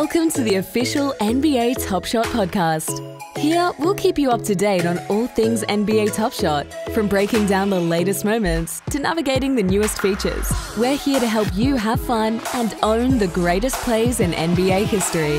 Welcome to the official NBA Top Shot podcast. Here, we'll keep you up to date on all things NBA Top Shot, from breaking down the latest moments to navigating the newest features. We're here to help you have fun and own the greatest plays in NBA history.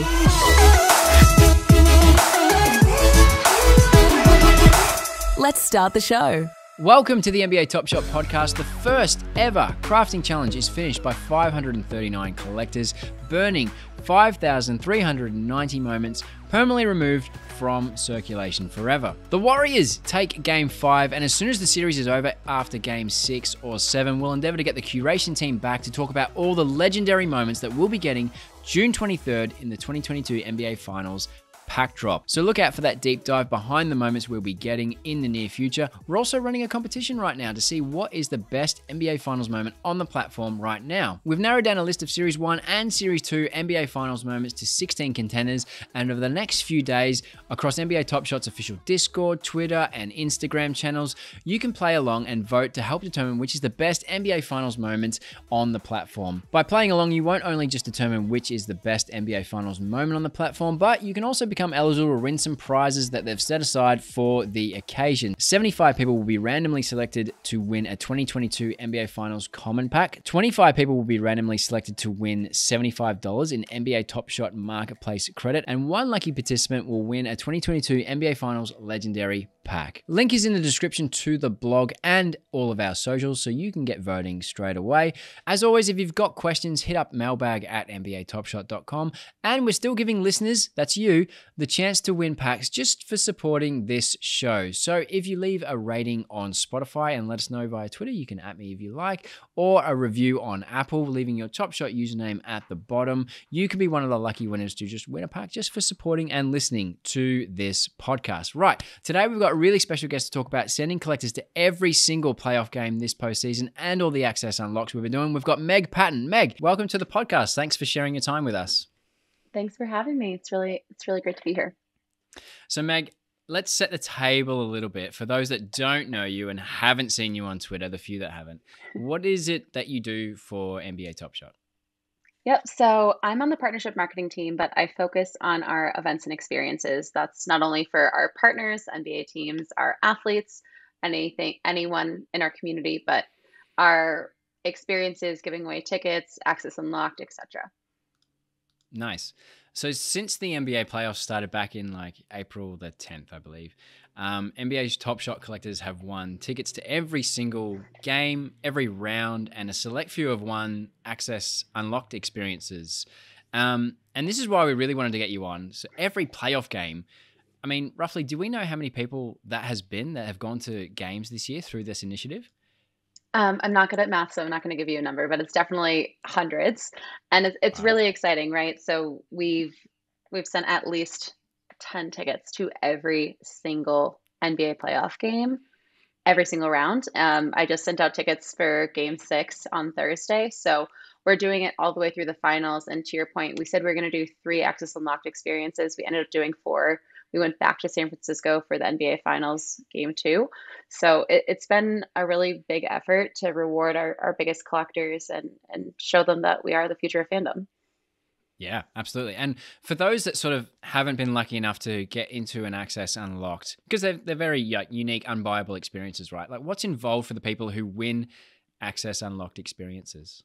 Let's start the show. Welcome to the NBA Top Shot podcast. The first ever crafting challenge is finished by 539 collectors, burning 5,390 moments, permanently removed from circulation forever. The Warriors take Game 5, and as soon as the series is over after Game 6 or 7, we'll endeavor to get the curation team back to talk about all the legendary moments that we'll be getting June 23rd in the 2022 NBA Finals pack drop. So look out for that deep dive behind the moments we'll be getting in the near future. We're also running a competition right now to see what is the best NBA Finals moment on the platform right now. We've narrowed down a list of Series 1 and Series 2 NBA Finals moments to 16 contenders, and over the next few days across NBA Top Shot's official Discord, Twitter, and Instagram channels, you can play along and vote to help determine which is the best NBA Finals moment on the platform. By playing along, you won't only just determine which is the best NBA Finals moment on the platform, but you can also become eligible to win some prizes that they've set aside for the occasion. 75 people will be randomly selected to win a 2022 NBA Finals Common Pack. 25 people will be randomly selected to win $75 in NBA Top Shot Marketplace credit, and one lucky participant will win a 2022 NBA Finals Legendary Pack. Link is in the description to the blog and all of our socials, so you can get voting straight away. As always, if you've got questions, hit up mailbag@nbatopshot.com, and we're still giving listeners, that's you, the chance to win packs just for supporting this show. So if you leave a rating on Spotify and let us know via Twitter, you can @ me if you like, or a review on Apple, leaving your Top Shot username at the bottom, you could be one of the lucky winners to just win a pack just for supporting and listening to this podcast. Right, today we've got a really special guest to talk about sending collectors to every single playoff game this postseason and all the access unlocks we've been doing. We've got Meg Patten. Meg, welcome to the podcast. Thanks for sharing your time with us. Thanks for having me. It's really great to be here. So Meg, let's set the table a little bit. For those that don't know you and haven't seen you on Twitter, the few that haven't, what is it that you do for NBA Top Shot? Yep. So I'm on the partnership marketing team, but I focus on our events and experiences. That's not only for our partners, NBA teams, our athletes, anyone in our community, but our experiences, giving away tickets, access unlocked, etc. Nice. So since the NBA playoffs started back in like April the 10th, I believe, NBA's Top Shot collectors have won tickets to every single game, every round, and a select few have won access unlocked experiences. And this is why we really wanted to get you on. So every playoff game, I mean, roughly, do we know how many people that has been that have gone to games this year through this initiative? I'm not good at math, so I'm not going to give you a number, but it's definitely hundreds, and it's Wow. really exciting, right? So we've sent at least 10 tickets to every single NBA playoff game, every single round. I just sent out tickets for Game 6 on Thursday, so we're doing it all the way through the finals. And to your point, we said we are going to do 3 access unlocked experiences. We ended up doing 4. We went back to San Francisco for the NBA Finals Game 2. So it's been a really big effort to reward our biggest collectors and show them that we are the future of fandom. Yeah, absolutely. And for those that sort of haven't been lucky enough to get into an access unlocked, because they're very unique, unbuyable experiences, right? Like, what's involved for the people who win access unlocked experiences?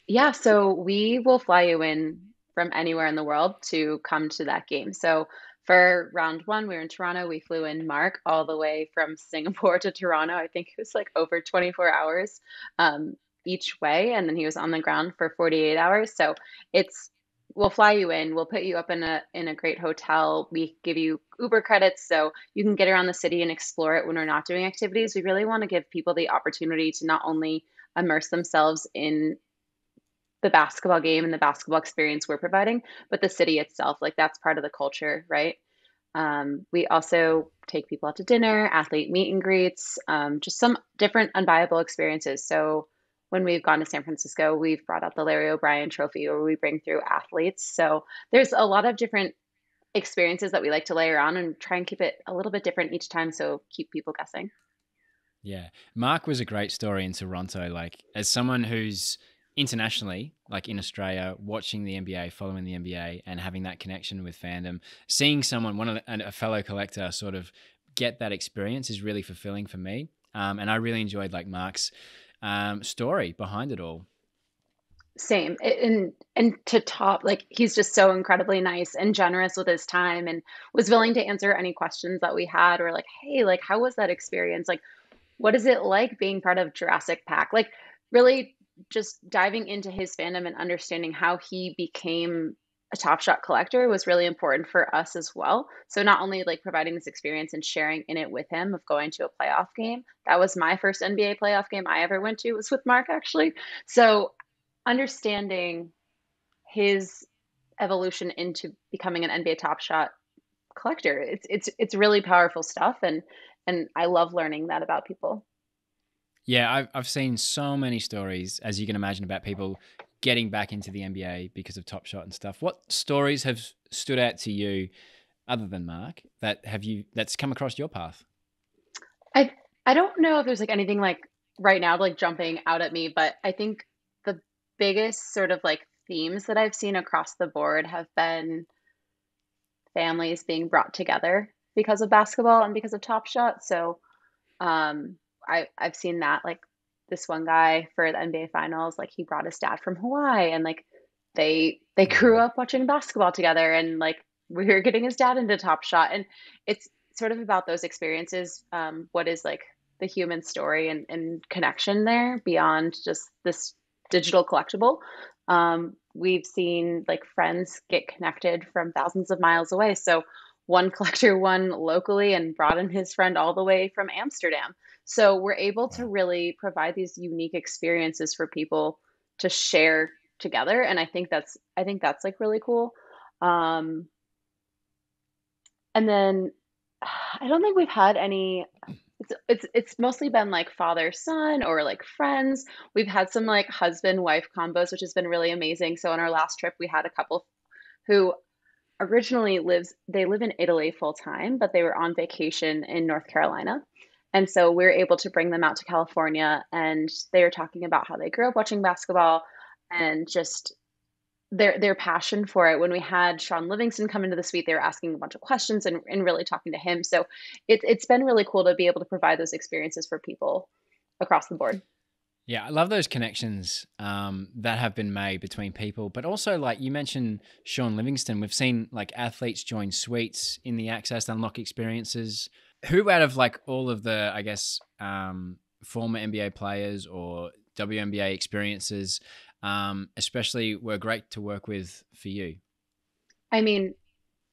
Yeah, so we will fly you in from anywhere in the world to come to that game. So for round 1, we were in Toronto. We flew in Mark all the way from Singapore to Toronto. I think it was like over 24 hours each way. And then he was on the ground for 48 hours. So we'll fly you in. We'll put you up in a great hotel. We give you Uber credits so you can get around the city and explore it when we're not doing activities. We really want to give people the opportunity to not only immerse themselves in the basketball game and the basketball experience we're providing, but the city itself, like that's part of the culture, right? We also take people out to dinner, athlete meet and greets, just some different unbuyable experiences. So when we've gone to San Francisco, we've brought out the Larry O'Brien Trophy, where we bring through athletes. So there's a lot of different experiences that we like to layer on and try and keep it a little bit different each time, so keep people guessing. Yeah. Mark was a great story in Toronto. Like, as someone who's internationally, like in Australia, watching the NBA, following the NBA, and having that connection with fandom, seeing someone, a fellow collector, sort of get that experience is really fulfilling for me. And I really enjoyed like Mark's story behind it all. Same. And to top, like he's just so incredibly nice and generous with his time and was willing to answer any questions that we had or like, hey, like how was that experience? Like what is it like being part of Jurassic Pack? Like really just diving into his fandom and understanding how he became a Top Shot collector was really important for us as well. So not only like providing this experience and sharing in it with him of going to a playoff game. That was my first NBA playoff game I ever went to was with Mark actually. So understanding his evolution into becoming an NBA Top Shot collector, it's really powerful stuff and I love learning that about people. Yeah, I've seen so many stories, as you can imagine, about people getting back into the NBA because of Top Shot and stuff. What stories have stood out to you, other than Mark, that's come across your path? I I don't know if there's like anything like right now like jumping out at me, but I think the biggest sort of like themes that I've seen across the board have been families being brought together because of basketball and because of Top Shot. So I've seen that like this one guy for the NBA finals, like he brought his dad from Hawaii and like they grew Wow. up watching basketball together and like we were getting his dad into Top Shot and it's sort of about those experiences. What is like the human story and connection there beyond just this digital collectible. We've seen like friends get connected from thousands of miles away. So one collector won locally and brought in his friend all the way from Amsterdam. So we're able to Wow. really provide these unique experiences for people to share together. And I think that's like really cool. Um, and then I don't think we've had any it's mostly been like father son or like friends. We've had some like husband wife combos, which has been really amazing. So on our last trip, we had a couple who originally they live in Italy full time, but they were on vacation in North Carolina. And so we were able to bring them out to California and they were talking about how they grew up watching basketball and just their passion for it. When we had Sean Livingston come into the suite, they were asking a bunch of questions and really talking to him. So it's been really cool to be able to provide those experiences for people across the board. Yeah, I love those connections that have been made between people, but also like you mentioned Sean Livingston, we've seen like athletes join suites in the Access Unlock experiences. Who out of like all of the, I guess, former NBA players or WNBA experiences, especially were great to work with for you? I mean,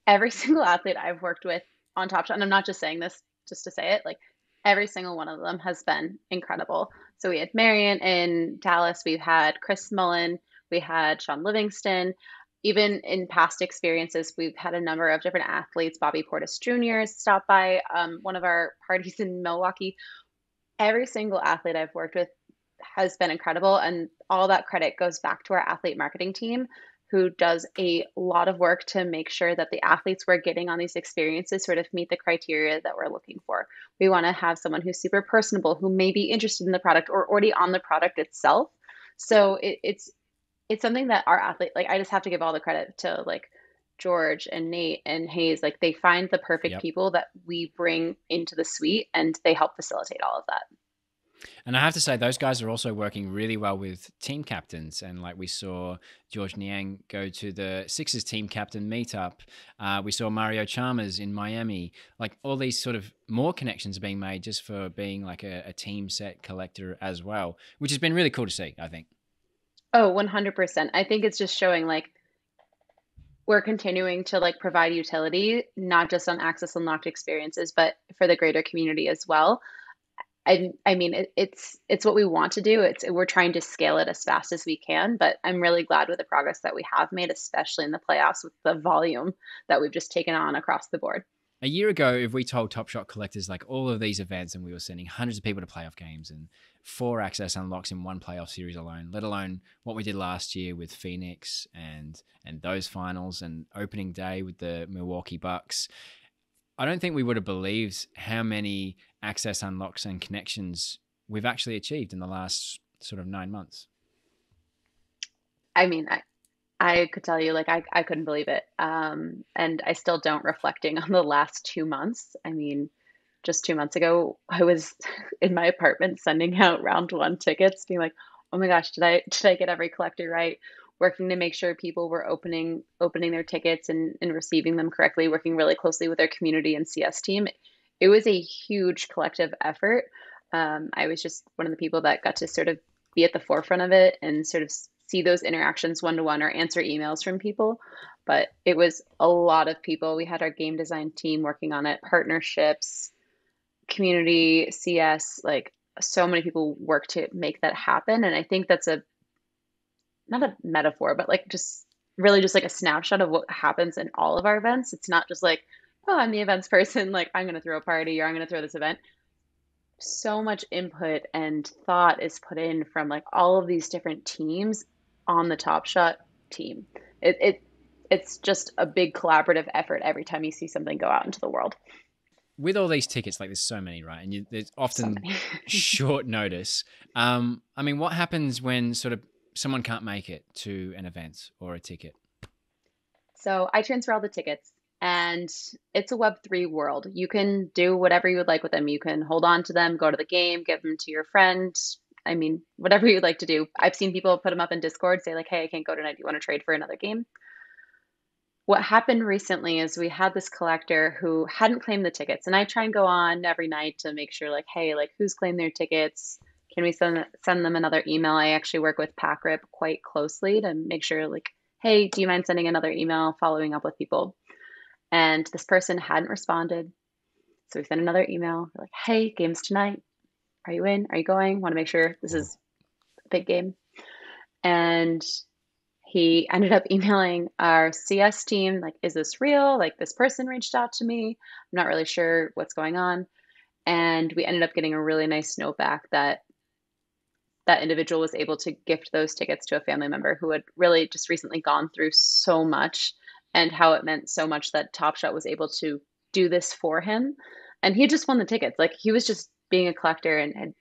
every single athlete I've worked with on Top Shot, and I'm not just saying this just to say it, like every single one of them has been incredible. So we had Marion in Dallas, we've had Chris Mullen, we had Sean Livingston. Even in past experiences, we've had a number of different athletes. Bobby Portis Jr. has stopped by one of our parties in Milwaukee. Every single athlete I've worked with has been incredible. And all that credit goes back to our athlete marketing team, who does a lot of work to make sure that the athletes we're getting on these experiences sort of meet the criteria that we're looking for. We want to have someone who's super personable, who may be interested in the product or already on the product itself. So it's something that our athlete, like I just have to give all the credit to like George and Nate and Hayes, like they find the perfect Yep. people that we bring into the suite and they help facilitate all of that. And I have to say, those guys are also working really well with team captains. And like we saw George Niang go to the Sixers team captain meetup. We saw Mario Chalmers in Miami. Like all these sort of more connections being made just for being like a team set collector as well, which has been really cool to see, I think. Oh, 100%. I think it's just showing like we're continuing to like provide utility, not just on Access Unlocked experiences, but for the greater community as well. I mean, it's what we want to do. It's we're trying to scale it as fast as we can, but I'm really glad with the progress that we have made, especially in the playoffs with the volume that we've just taken on across the board. A year ago, if we told Top Shot collectors like all of these events and we were sending hundreds of people to playoff games and 4 access unlocks in one playoff series alone, let alone what we did last year with Phoenix and those finals and opening day with the Milwaukee Bucks, I don't think we would have believed how many access unlocks and connections we've actually achieved in the last sort of 9 months. I mean, I could tell you, like, I couldn't believe it. And I still don't, reflecting on the last 2 months. I mean, just 2 months ago, I was in my apartment sending out round one tickets, being like, oh my gosh, did I get every collector right? Working to make sure people were opening their tickets and receiving them correctly, working really closely with our community and CS team. It was a huge collective effort. I was just one of the people that got to sort of be at the forefront of it and sort of see those interactions one to one or answer emails from people. But it was a lot of people. We had our game design team working on it, partnerships, community, CS, like so many people work to make that happen. And I think that's a not a metaphor, but like just really just like a snapshot of what happens in all of our events. It's not just like, oh, I'm the events person, like I'm going to throw a party or I'm going to throw this event. So much input and thought is put in from like all of these different teams on the Top Shot team. It's just a big collaborative effort every time you see something go out into the world. With all these tickets, like there's so many, right? And there's So often many. short notice. I mean, what happens when sort of someone can't make it to an event or a ticket? So I transfer all the tickets, and it's a Web3 world. You can do whatever you would like with them. You can hold on to them, go to the game, give them to your friend. I mean, whatever you'd like to do. I've seen people put them up in Discord, say like, "Hey, I can't go tonight. Do you want to trade for another game?" What happened recently is we had this collector who hadn't claimed the tickets, and I try and go on every night to make sure, like, hey, like who's claimed their tickets? Can we send them another email? I actually work with PackRip quite closely to make sure, like, hey, do you mind sending another email following up with people? And this person hadn't responded, so we sent another email. We're like, hey, game's tonight. Are you in? Are you going? Want to make sure this is a big game. And he ended up emailing our CS team, like, is this real? Like, this person reached out to me. I'm not really sure what's going on. And we ended up getting a really nice note back that that individual was able to gift those tickets to a family member who had really just recently gone through so much, and how it meant so much that Top Shot was able to do this for him. And he just won the tickets. Like, he was just being a collector and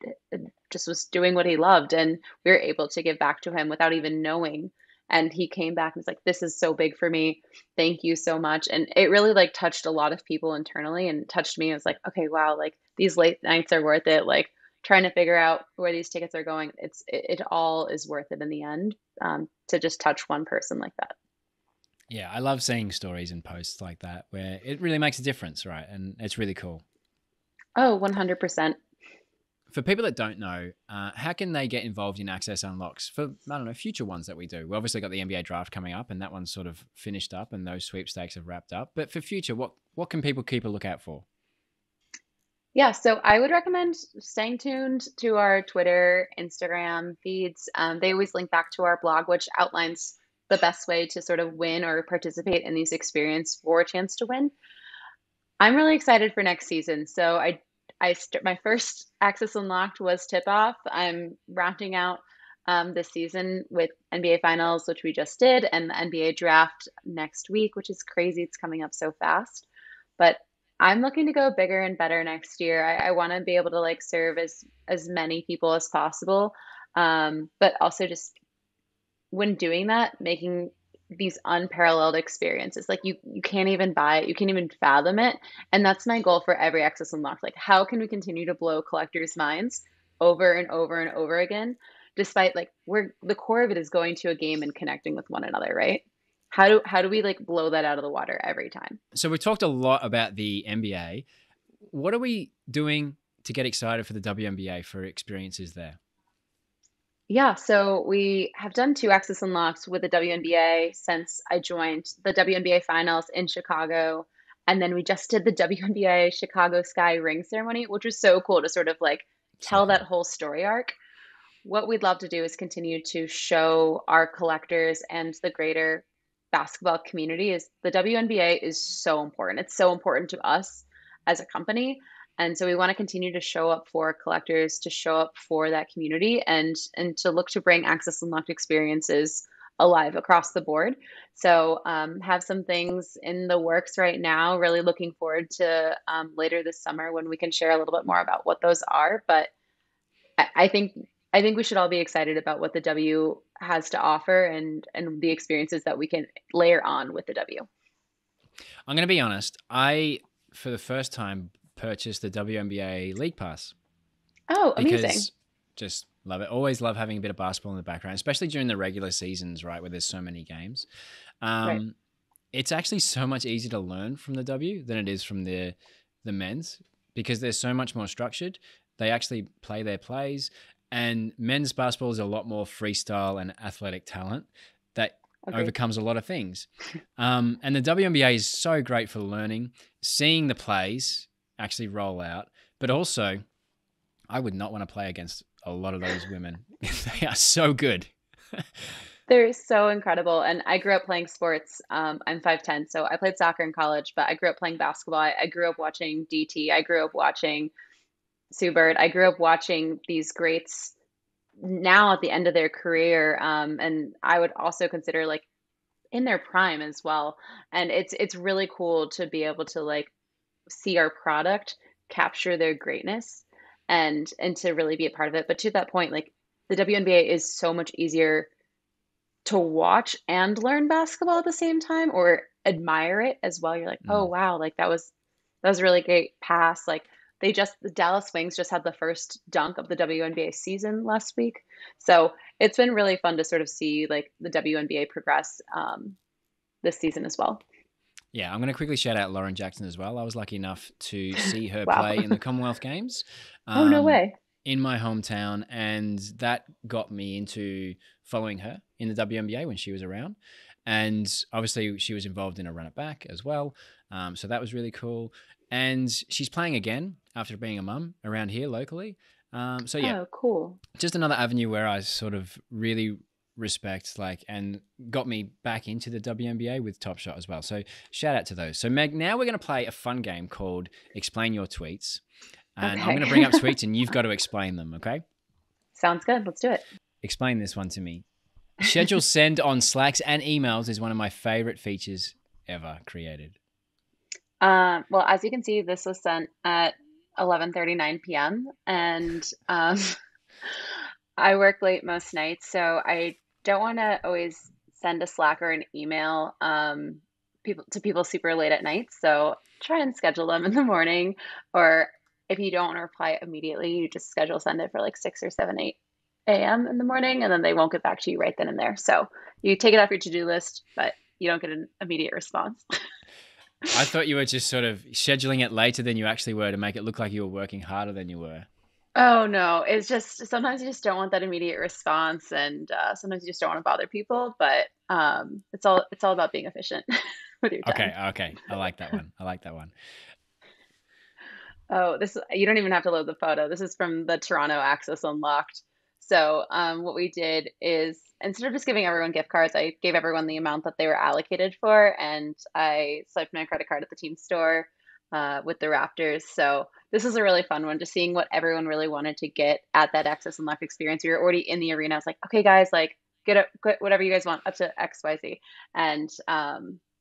just was doing what he loved. And we were able to give back to him without even knowing. And he came back and was like, this is so big for me. Thank you so much. And it really like touched a lot of people internally and touched me. I was like, okay, wow, like these late nights are worth it. Like trying to figure out where these tickets are going. It all is worth it in the end, to just touch one person like that. Yeah, I love seeing stories and posts like that where it really makes a difference, right? And it's really cool. Oh, 100%. For people that don't know, how can they get involved in Access Unlocks for, I don't know, future ones that we do? We obviously got the NBA draft coming up and that one's sort of finished up and those sweepstakes have wrapped up. But for future, what can people keep a lookout for? Yeah, so I would recommend staying tuned to our Twitter, Instagram feeds. They always link back to our blog, which outlines the best way to sort of win or participate in these experiences for a chance to win. I'm really excited for next season. So my first Access Unlocked was Tip Off. I'm rounding out this season with NBA Finals, which we just did, and the NBA Draft next week, which is crazy. It's coming up so fast. But I'm looking to go bigger and better next year. I want to be able to like serve as many people as possible, but also just when doing that, making these unparalleled experiences. Like you can't even buy it, you can't even fathom it. And that's my goal for every Access Unlocked. Like, how can we continue to blow collectors' minds over and over and over again, despite like we're the core of it is going to a game and connecting with one another, right? How do we like blow that out of the water every time? So we talked a lot about the NBA. What are we doing to get excited for the WNBA for experiences there? Yeah, so we have done two Access Unlocks with the WNBA since I joined the WNBA finals in Chicago. And then we just did the WNBA Chicago Sky ring ceremony, which was so cool to sort of like So tell that cool. whole story arc. What we'd love to do is continue to show our collectors and the greater basketball community is the WNBA is so important. It's so important to us as a company. And so we want to continue to show up for collectors, to show up for that community and to look to bring Access Unlocked experiences alive across the board. So have some things in the works right now. Really looking forward to later this summer when we can share a little bit more about what those are. But I think we should all be excited about what the has to offer and the experiences that we can layer on with the W. I'm going to be honest. I, for the first time, purchased the WNBA League Pass Oh, amazing. because just love it. Always love having a bit of basketball in the background, especially during the regular seasons, right, where there's so many games. Right. Um, it's actually so much easier to learn from the W than it is from the men's because they're so much more structured. They actually play their plays, and men's basketball is a lot more freestyle and athletic talent that Agreed. overcomes a lot of things. And the WNBA is so great for learning, seeing the plays actually roll out, but also I would not want to play against a lot of those women. They are so good. They're so incredible. And I grew up playing sports. I'm 5'10", so I played soccer in college, but I grew up playing basketball. I grew up watching DT. I grew up watching Sue Bird. I grew up watching these greats now at the end of their career. And I would also consider like in their prime as well. And it's really cool to be able to like see our product capture their greatness and to really be a part of it. But to that point, like the WNBA is so much easier to watch and learn basketball at the same time or admire it as well. You're like, oh Mm. wow, like that was a really great pass. Like the Dallas Wings just had the first dunk of the WNBA season last week. So it's been really fun to sort of see like the WNBA progress this season as well. Yeah, I'm going to quickly shout out Lauren Jackson as well. I was lucky enough to see her Wow. play in the Commonwealth Games Oh, no um, way. in my hometown, and that got me into following her in the WNBA when she was around. And obviously, she was involved in a run it back as well. So that was really cool. And she's playing again after being a mum around here locally. So yeah, Oh, cool. just another avenue where I sort of really respect and got me back into the WNBA with Top Shot as well. So shout out to those. So Meg, now we're going to play a fun game called Explain Your Tweets. And I'm going to Okay. bring up tweets and you've got to explain them, okay? Sounds good. Let's do it. Explain this one to me. Schedule send on Slacks and emails is one of my favorite features ever created. Well, as you can see, this was sent at 11:39 p.m. and I work late most nights, so I don't want to always send a Slack or an email people super late at night. So try and schedule them in the morning, or if you don't want to reply immediately, you just schedule send it for like 6 or 7, 8 a.m. in the morning, and then they won't get back to you right then and there. So you take it off your to-do list, but you don't get an immediate response. I thought you were just sort of scheduling it later than you actually were to make it look like you were working harder than you were. Oh no, it's just sometimes you just don't want that immediate response, and sometimes you just don't want to bother people. But it's all about being efficient with your Okay, time. okay. I like that one. I like that one. Oh, this you don't even have to load the photo. This is from the Toronto Access Unlocked. So what we did is instead of just giving everyone gift cards, I gave everyone the amount that they were allocated for, and I swiped my credit card at the team store with the Raptors. So this is a really fun one, just seeing what everyone really wanted to get at that Access Unlocked experience. We were already in the arena. I was like, okay, guys, like get whatever you guys want up to X, Y, Z, and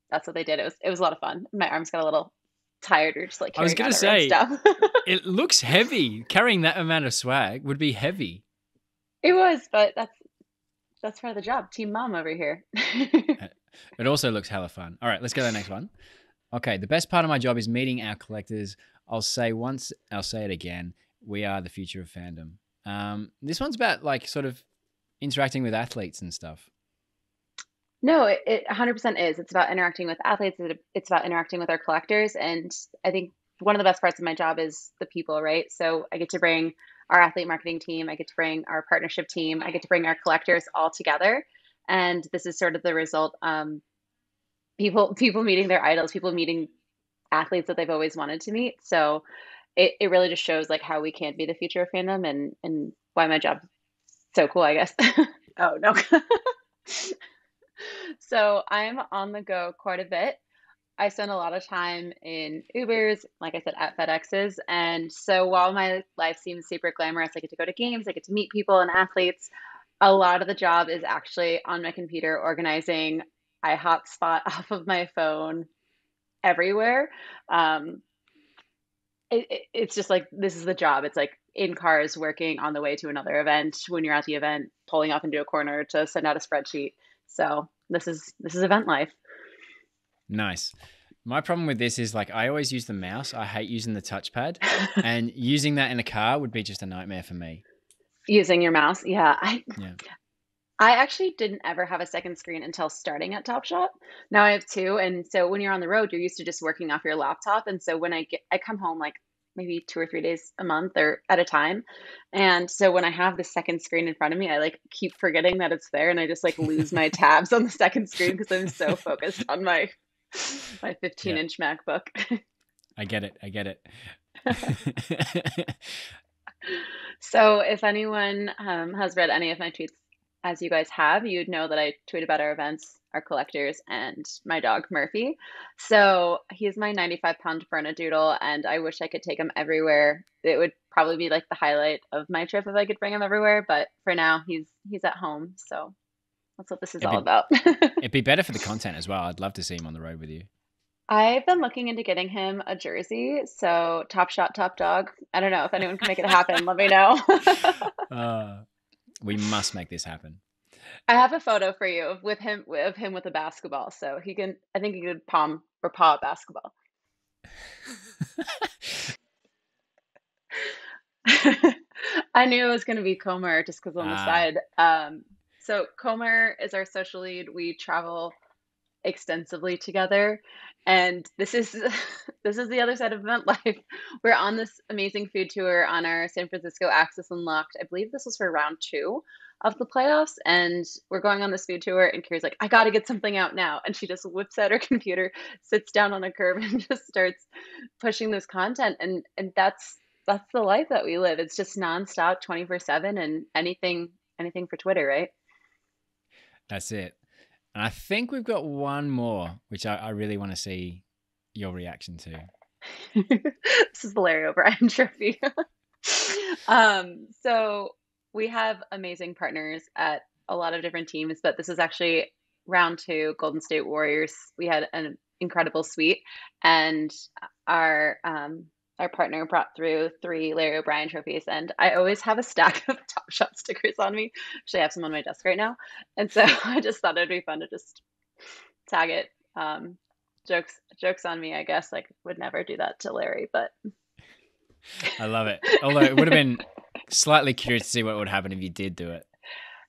that's what they did. It was a lot of fun. My arms got a little tired or just like I was carrying going on to everyone's say, stuff. it looks heavy. Carrying that amount of swag would be heavy. It was, but that's part of the job. Team mom over here. It also looks hella fun. All right, let's go to the next one. Okay, the best part of my job is meeting our collectors. I'll say once, I'll say it again. We are the future of fandom. This one's about sort of interacting with athletes and stuff. No, it 100% is. It's about interacting with athletes. It's about interacting with our collectors. And I think one of the best parts of my job is the people, right? So I get to bring our athlete marketing team, I get to bring our partnership team, I get to bring our collectors all together. And this is sort of the result. People meeting their idols, people meeting athletes that they've always wanted to meet. So it really just shows like how we can be the future of fandom and why my job's so cool, I guess. Oh no. So I'm on the go quite a bit. I spend a lot of time in Ubers, like I said, at FedExes. And so while my life seems super glamorous, I get to go to games, I get to meet people and athletes. A lot of the job is actually on my computer organizing. I hotspot off of my phone everywhere. Um, It's just like, this is the job. It's like in cars, working on the way to another event. When you're at the event, pulling off into a corner to send out a spreadsheet. So this is event life. Nice. My problem with this is like I always use the mouse. I hate using the touchpad, and using that in a car would be just a nightmare for me. Using your mouse. Yeah. Yeah. I actually didn't ever have a second screen until starting at Top Shop. Now I have two. And so when you're on the road, you're used to just working off your laptop. And so when I come home like maybe 2 or 3 days a month or at a time. And so when I have the second screen in front of me, I like keep forgetting that it's there. And I just like lose my tabs on the second screen because I'm so focused on my 15-inch MacBook. I get it. So if anyone has read any of my tweets, as you guys have, you'd know that I tweet about our events, our collectors, and my dog Murphy. So he's my 95-pound Bernedoodle, and I wish I could take him everywhere. It would probably be like the highlight of my trip if I could bring him everywhere. But for now, he's at home. So that's what this is all about. It'd be better for the content as well. I'd love to see him on the road with you. I've been looking into getting him a jersey. So Top Shot, Top Dog. I don't know if anyone can make it happen. Let me know. We must make this happen. I have a photo for you with him with a basketball. So I think he could paw a basketball. I knew it was going to be Comer just because on the side. So Comer is our social lead. We travel extensively together, and this is the other side of event life. We're on this amazing food tour on our San Francisco Access Unlocked. I believe this was for round 2 of the playoffs, and we're going on this food tour, and Kira's like, I gotta get something out now, and she just whips out her computer, sits down on a curb, and just starts pushing this content, and that's the life that we live. It's just nonstop, 24/7, and anything for Twitter, right? That's it. And I think we've got one more, which I really want to see your reaction to. This is the Larry O'Brien trophy. So we have amazing partners at a lot of different teams, but this is actually round 2, Golden State Warriors. We had an incredible suite, and our partner brought through 3 Larry O'Brien trophies, and I always have a stack of Top Shot stickers on me. Actually, I have some on my desk right now, and so I just thought it'd be fun to just tag it. Jokes on me, I guess. Like, would never do that to Larry, but I love it. Although it would have been slightly curious to see what would happen if you did do it.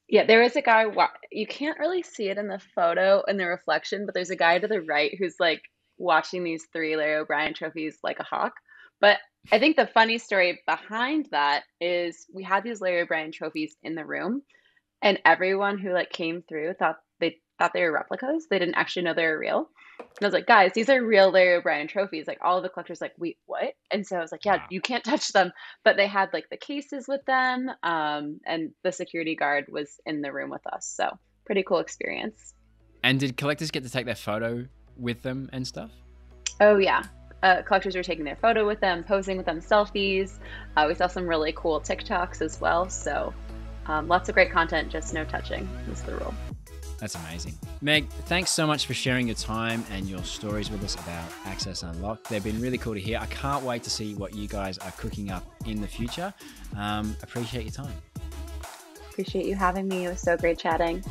Yeah, there is a guy. You can't really see it in the photo in the reflection, but there's a guy to the right who's like watching these 3 Larry O'Brien trophies like a hawk. But I think the funny story behind that is we had these Larry O'Brien trophies in the room, and everyone who like came through thought they were replicas. They didn't actually know they were real. And I was like, guys, these are real Larry O'Brien trophies. Like, all of the collectors like, wait, what? And so I was like, yeah, you can't touch them. But they had like the cases with them, and the security guard was in the room with us. So pretty cool experience. And did collectors get to take their photo with them and stuff? Oh yeah. Collectors were taking their photo with them, posing with them, selfies. We saw some really cool TikToks as well. So lots of great content, just no touching is the rule. That's amazing. Meg, thanks so much for sharing your time and your stories with us about Access Unlocked. They've been really cool to hear. I can't wait to see what you guys are cooking up in the future. Appreciate your time. Appreciate you having me. It was so great chatting.